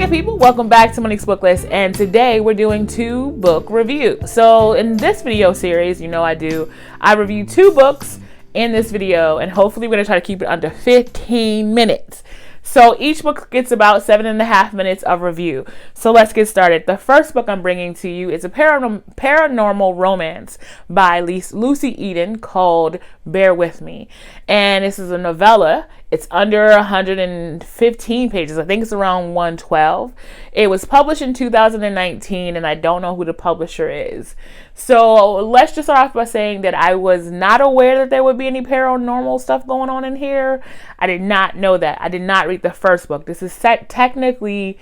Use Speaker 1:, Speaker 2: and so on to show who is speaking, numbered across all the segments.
Speaker 1: good people, welcome back to Monique's Book List, and today we're doing 2 book reviews. So in this video series, I review 2 books in this video, and hopefully we're going to try to keep it under 15 minutes. So each book gets about 7.5 minutes of review. So let's get started. The first book I'm bringing to you is a paranormal romance by Lucy Eden called Bear With Me. And this is a novella. It's under 115 pages. I think it's around 112. It was published in 2019, and I don't know who the publisher is. So let's just start off by saying that I was not aware that there would be any paranormal stuff going on in here. I did not know that. I did not read the first book. This is technically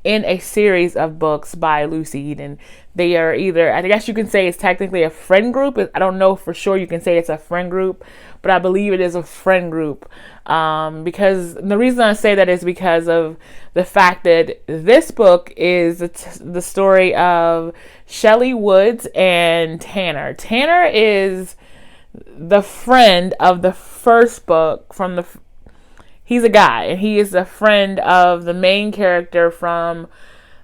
Speaker 1: in a series of books by Lucy Eden. They are either, I guess you can say it's technically a friend group. I don't know for sure you can say it's a friend group, but I believe it is a friend group. Because the reason I say that is because of the fact that this book is the story of Shelley Woods and Tanner. Tanner is the friend of the first book he's a guy, and he is a friend of the main character from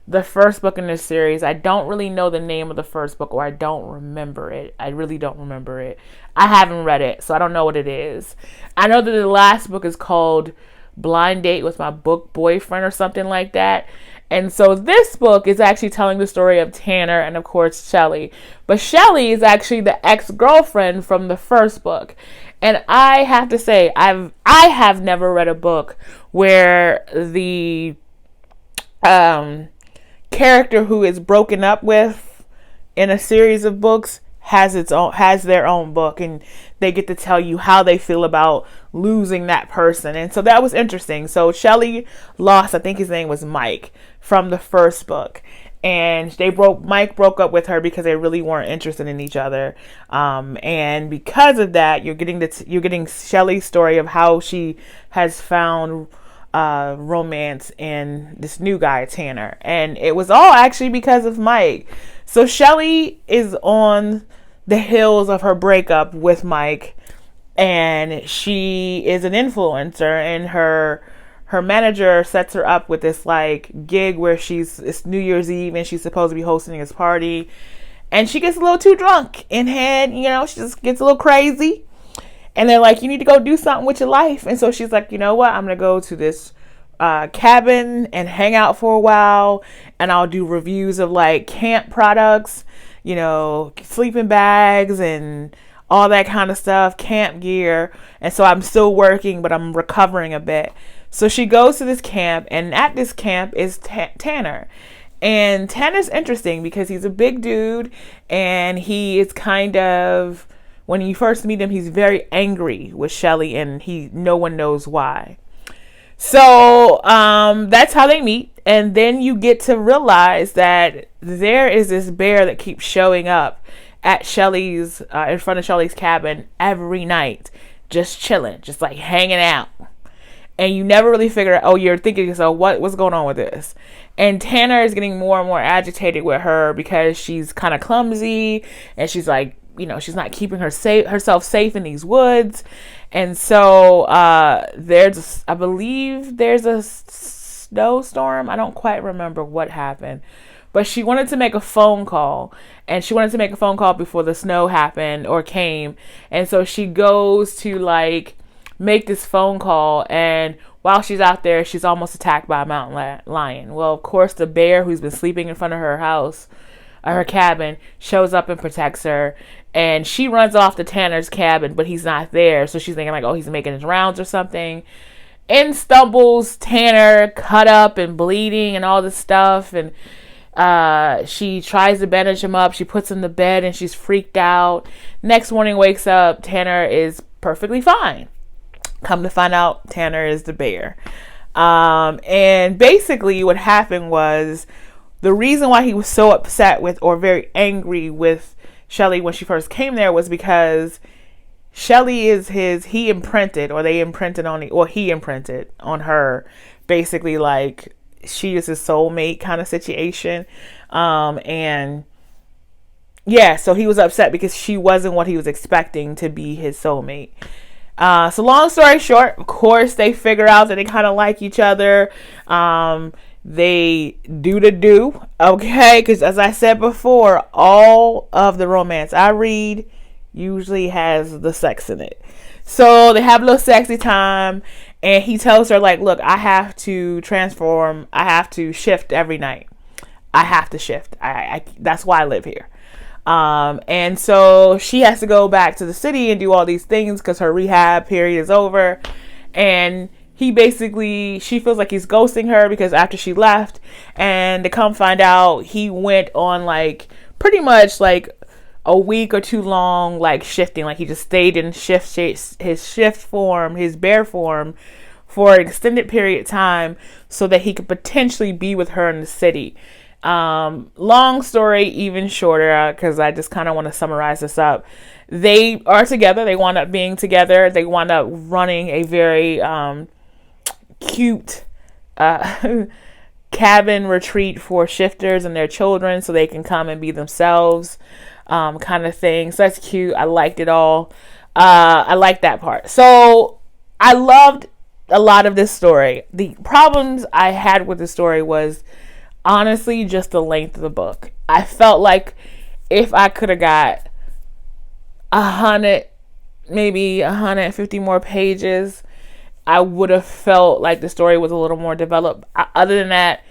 Speaker 1: the first book in this series. I don't really know the name of the first book, or I don't remember it. I really don't remember it. I haven't read it, so I don't know what it is. I know that the last book is called Blind Date with My Book Boyfriend or something like that. And so this book is actually telling the story of Tanner and, of course, Shelley. But Shelley is actually the ex-girlfriend from the first book. And I have to say, I have never read a book where the character who is broken up with in a series of books has their own book, and they get to tell you how they feel about losing that person. And so that was interesting. So Shelley lost, I think his name was Mike, from the first book. And Mike broke up with her because they really weren't interested in each other. And because of that, you're getting Shelley's story of how she has found romance in this new guy, Tanner. And it was all actually because of Mike. So Shelley is on the heels of her breakup with Mike, and she is an influencer, and her manager sets her up with this gig where it's New Year's Eve and she's supposed to be hosting this party, and she gets a little too drunk in head, she just gets a little crazy, and they're like, you need to go do something with your life. And so she's like, you know what, I'm gonna go to this cabin and hang out for a while, and I'll do reviews of camp products, sleeping bags and all that kind of stuff, camp gear. And so I'm still working, but I'm recovering a bit. So she goes to this camp, and at this camp is Tanner. And Tanner's interesting because he's a big dude, and he is kind of, when you first meet him, he's very angry with Shelley, and no one knows why. So that's how they meet. And then you get to realize that there is this bear that keeps showing up at Shelley's, in front of Shelley's cabin every night, just chilling, just hanging out. And you never really figure out, you're thinking, so what's going on with this? And Tanner is getting more and more agitated with her because she's kind of clumsy, and she's she's not keeping herself safe in these woods. And so I believe there's a snowstorm. I don't quite remember what happened. But she wanted to make a phone call, and she wanted to make a phone call before the snow happened or came. And so she goes to make this phone call, and while she's out there, she's almost attacked by a mountain lion. Well, of course, the bear who's been sleeping in front of her house, her cabin, shows up and protects her, and she runs off to Tanner's cabin, but he's not there. So she's thinking he's making his rounds or something. In stumbles Tanner, cut up and bleeding and all this stuff, and she tries to bandage him up. She puts him to bed, and she's freaked out. Next morning, wakes up, Tanner is perfectly fine. Come to find out, Tanner is the bear. And basically what happened was, the reason why he was so upset with, or very angry with Shelley when she first came there, was because Shelley is he imprinted on her, basically she is his soulmate kind of situation. And yeah, so he was upset because she wasn't what he was expecting to be his soulmate. So long story short, of course, they figure out that they kind of like each other. They do, okay? Because as I said before, all of the romance I read usually has the sex in it. So they have a little sexy time, and he tells her, like, look, I have to transform, I have to shift every night. I have to shift. That's why I live here. And so she has to go back to the city and do all these things because her rehab period is over. And she feels like he's ghosting her because after she left, and to come find out, he went on like pretty much like a week or too long, like shifting, like he just stayed in his shift form, his bear form for an extended period of time so that he could potentially be with her in the city. Long story, even shorter, because I just kind of want to summarize this up. They are together. They wind up being together. They wind up running a very cute cabin retreat for shifters and their children so they can come and be themselves, kind of thing. So that's cute. I liked it all. I liked that part. So I loved a lot of this story. The problems I had with the story was honestly just the length of the book. I felt like if I could have got 100, maybe 150 more pages, I would have felt like the story was a little more developed. Other than that,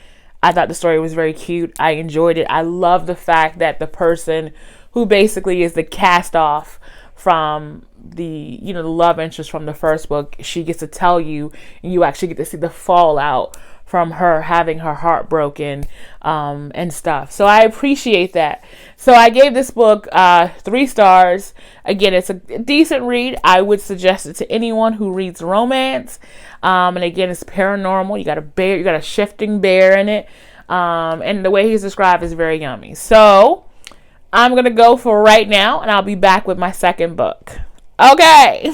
Speaker 1: I thought the story was very cute. I enjoyed it. I love the fact that the person who basically is the cast off from the love interest from the first book, she gets to tell you, and you actually get to see the fallout from her having her heart broken, and stuff. So I appreciate that. So I gave this book 3 stars. Again, it's a decent read. I would suggest it to anyone who reads romance. And again, it's paranormal. You got a shifting bear in it. And the way he's described is very yummy. So I'm going to go for right now, and I'll be back with my second book. Okay.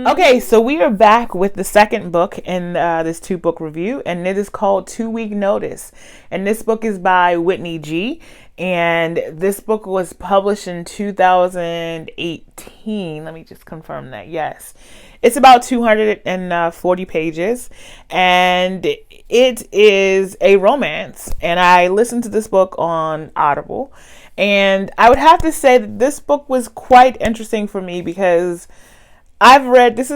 Speaker 1: Okay, so we are back with the second book in this 2-book review, and it is called 2 Week Notice. And this book is by Whitney G. And this book was published in 2018. Let me just confirm that. Yes. It's about 240 pages, and it is a romance. And I listened to this book on Audible. And I would have to say that this book was quite interesting for me because when I read this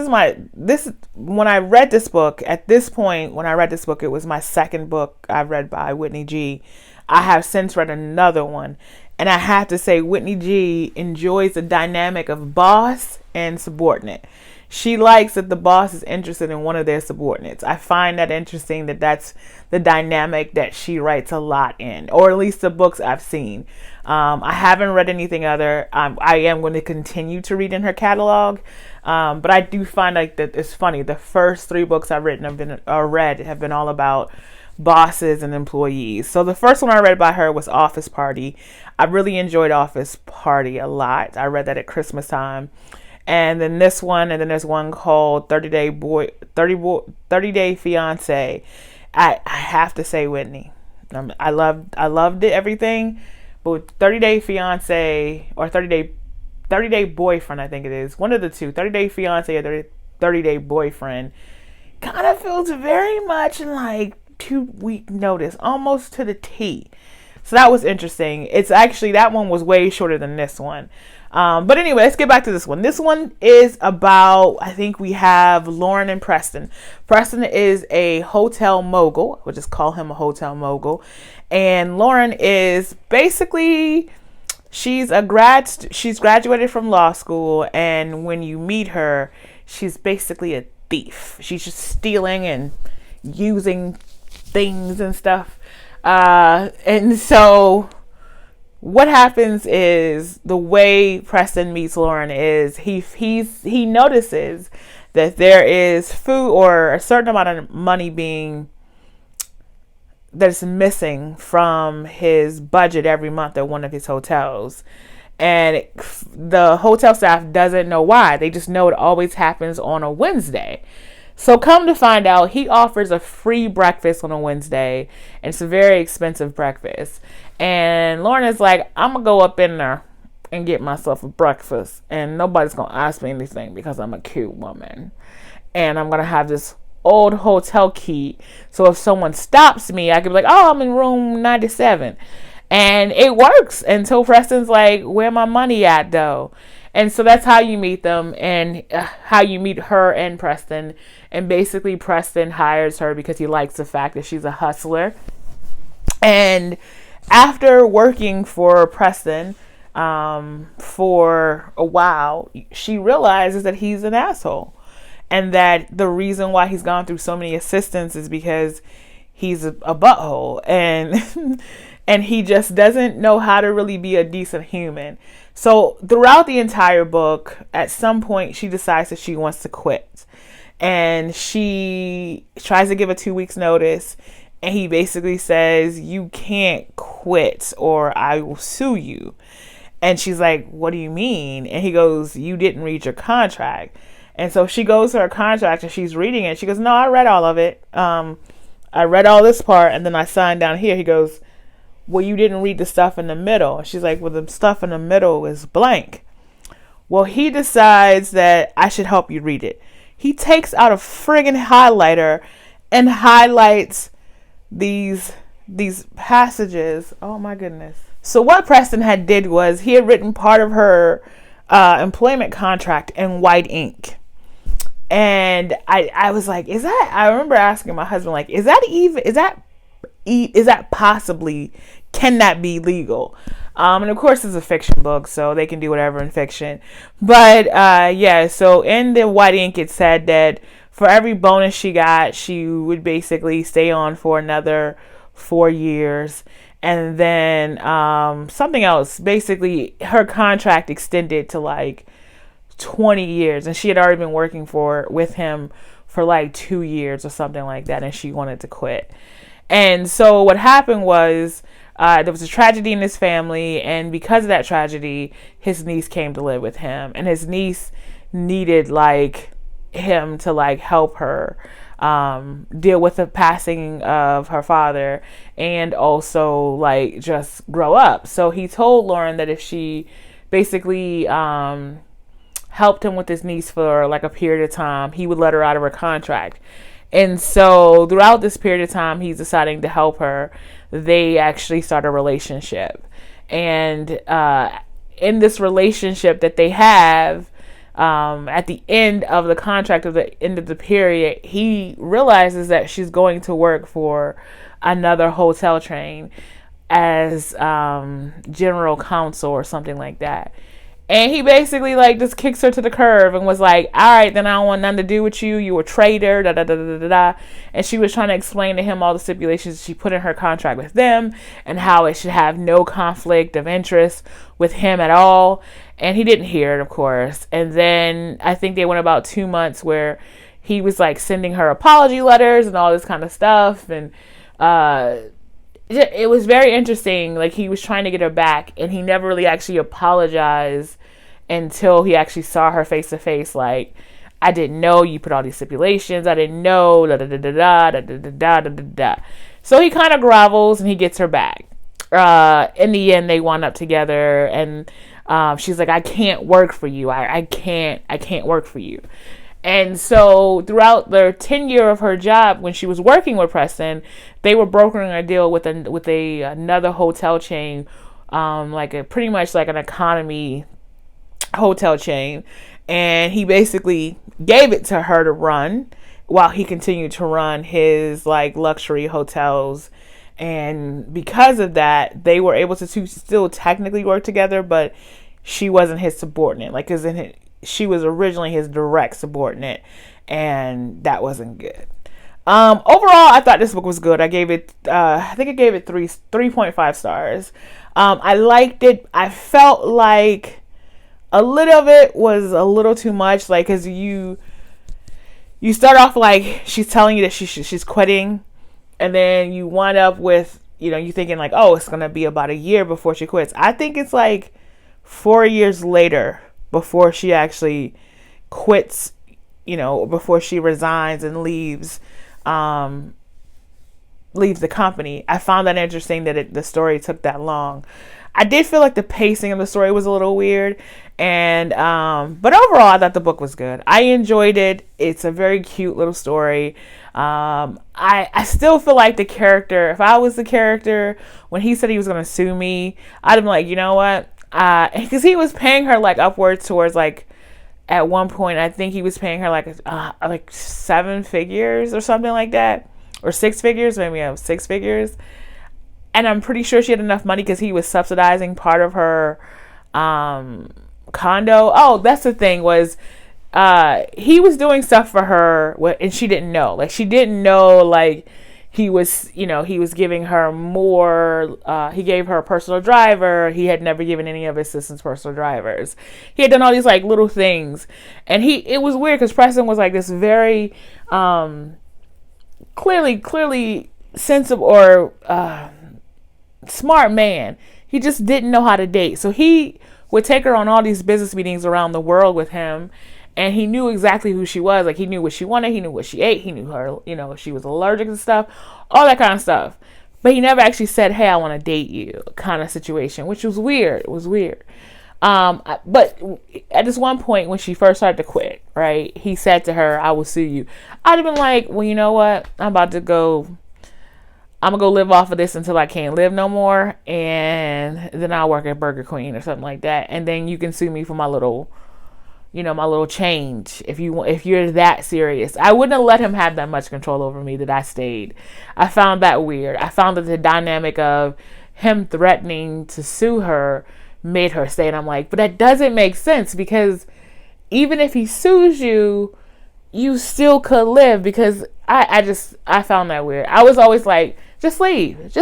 Speaker 1: book, at this point, when I read this book, it was my second book I've read by Whitney G. I have since read another one. And I have to say, Whitney G enjoys the dynamic of boss and subordinate. She likes that the boss is interested in one of their subordinates. I find that interesting that that's the dynamic that she writes a lot in, or at least the books I've seen. I haven't read anything other. I am going to continue to read in her catalog. But I do find like that it's funny. The first 3 books I've read have been all about bosses and employees. So the first one I read by her was Office Party. I really enjoyed Office Party a lot. I read that at Christmas time. And then this one, and then there's one called 30 Day Fiance. I have to say, Whitney, I loved it, everything, but with 30 Day Fiance or 30 Day Boyfriend, I think it is, one of the two, 30 Day Fiance or 30 Day Boyfriend, kind of feels very much like 2 Week Notice, almost to the T. So that was interesting. It's actually, that one was way shorter than this one. But anyway, let's get back to this one. This one is about, I think we have Lauren and Preston. Preston is a hotel mogul. We'll just call him a hotel mogul. And Lauren is basically, she's graduated from law school. And when you meet her, she's basically a thief. She's just stealing and using things and stuff. And so what happens is, the way Preston meets Lauren is he notices that there is food or a certain amount of money that's missing from his budget every month at one of his hotels. And the hotel staff doesn't know why. They just know it always happens on a Wednesday. So come to find out, he offers a free breakfast on a Wednesday, and it's a very expensive breakfast. And Lauren is like, I'm going to go up in there and get myself a breakfast, and nobody's going to ask me anything because I'm a cute woman. And I'm going to have this old hotel key. So if someone stops me, I could be like, oh, I'm in room 97. And it works until Preston's like, where my money at though? And so that's how you meet them, and how you meet her and Preston. And basically Preston hires her because he likes the fact that she's a hustler. And after working for Preston for a while, she realizes that he's an asshole. And that the reason why he's gone through so many assistants is because he's a butthole. And and he just doesn't know how to really be a decent human. So throughout the entire book, at some point, she decides that she wants to quit. And she tries to give a 2 weeks notice. And he basically says, you can't quit or I will sue you. And she's like, what do you mean? And he goes, you didn't read your contract. And so she goes to her contract and she's reading it. She goes, no, I read all of it. I read all this part and then I signed down here. He goes, well, you didn't read the stuff in the middle. And she's like, well, the stuff in the middle is blank. Well, he decides that I should help you read it. He takes out a friggin' highlighter and highlights these passages. Oh my goodness. So what Preston had did was he had written part of her employment contract in white ink. And I was like, I remember asking my husband, like, can that be legal? And of course it's a fiction book, so they can do whatever in fiction. But yeah, so in the white ink, it said that for every bonus she got, she would basically stay on for another 4 years. And then something else, basically her contract extended to like 20 years. And she had already been working with him for like 2 years or something like that. And she wanted to quit. And so what happened was there was a tragedy in his family. And because of that tragedy, his niece came to live with him. And his niece needed like him to like help her deal with the passing of her father and also like just grow up. So he told Lauren that if she basically helped him with his niece for like a period of time, he would let her out of her contract. And so throughout this period of time, he's deciding to help her. They actually start a relationship. And in this relationship that they have, at the end of the contract, of the end of the period, he realizes that she's going to work for another hotel chain as general counsel or something like that. And he basically like just kicks her to the curb and was like, all right, then I don't want nothing to do with you. You a traitor, da da da da da da. And she was trying to explain to him all the stipulations she put in her contract with them and how it should have no conflict of interest with him at all. And he didn't hear it, of course. And then I think they went about 2 months where he was like sending her apology letters and all this kind of stuff. And it was very interesting. Like he was trying to get her back and he never really actually apologized until he actually saw her face to face. Like, I didn't know you put all these stipulations. I didn't know, da da da da da da da da da da da. So he kind of grovels and he gets her back. In the end, they wound up together and she's like, I can't work for you. I can't work for you. And so throughout the tenure of her job, when she was working with Preston, they were brokering a deal with another hotel chain, pretty much like an economy hotel chain. And he basically gave it to her to run while he continued to run his like luxury hotels. And because of that, they were able to still technically work together, but she wasn't his subordinate. Like, she was originally his direct subordinate, and that wasn't good. Overall, I thought this book was good. I gave it, I think I gave it 3.5 stars. I liked it. I felt like a little of it was a little too much, like, cause you start off like she's telling you that she's quitting, and then you wind up with, you thinking like, oh, it's gonna be about a year before she quits. I think it's like 4 years later before she actually quits, before she resigns and leaves the company. I found that interesting that the story took that long. I did feel like the pacing of the story was a little weird. And but overall, I thought the book was good. I enjoyed it. It's a very cute little story. I still feel like the character, if I was the character, when he said he was going to sue me, I'd be like, you know what? Because he was paying her like upwards towards like, at one point, I think he was paying her like 7 figures or something like that, or 6 figures, maybe 6 figures. And I'm pretty sure she had enough money because he was subsidizing part of her condo. Oh, that's the thing, was he was doing stuff for her and she didn't know. Like, she didn't know, like, he was giving her more. He gave her a personal driver. He had never given any of his assistants personal drivers. He had done all these like little things, and it was weird because Preston was like this very clearly sensible or smart man. He just didn't know how to date, so he would take her on all these business meetings around the world with him. And he knew exactly who she was. Like, he knew what she wanted. He knew what she ate. He knew her, if she was allergic to stuff, all that kind of stuff. But he never actually said, hey, I want to date you, kind of situation, which was weird. It was weird. But at this one point, when she first started to quit, right, he said to her, I will sue you. I'd have been like, well, you know what? I'm going to go live off of this until I can't live no more. And then I'll work at Burger Queen or something like that. And then you can sue me for my little change, if you're that serious. I wouldn't have let him have that much control over me that I stayed. I found that weird. I found that the dynamic of him threatening to sue her made her stay. And I'm like, but that doesn't make sense, because even if he sues you, you still could live. Because I found that weird. I was always like, just leave.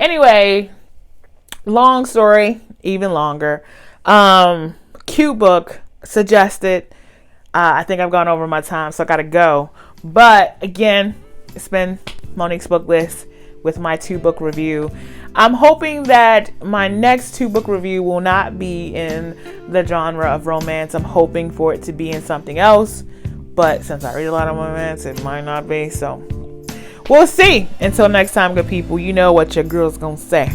Speaker 1: Anyway, long story, even longer. Cute book, suggested. I think I've gone over my time, so I gotta go. But again, it's been Monique's Book List with my 2-book review. I'm hoping that my next 2-book review will not be in the genre of romance. I'm hoping for it to be in something else. But since I read a lot of romance, it might not be. So we'll see. Until next time, good people, you know what your girl's gonna say.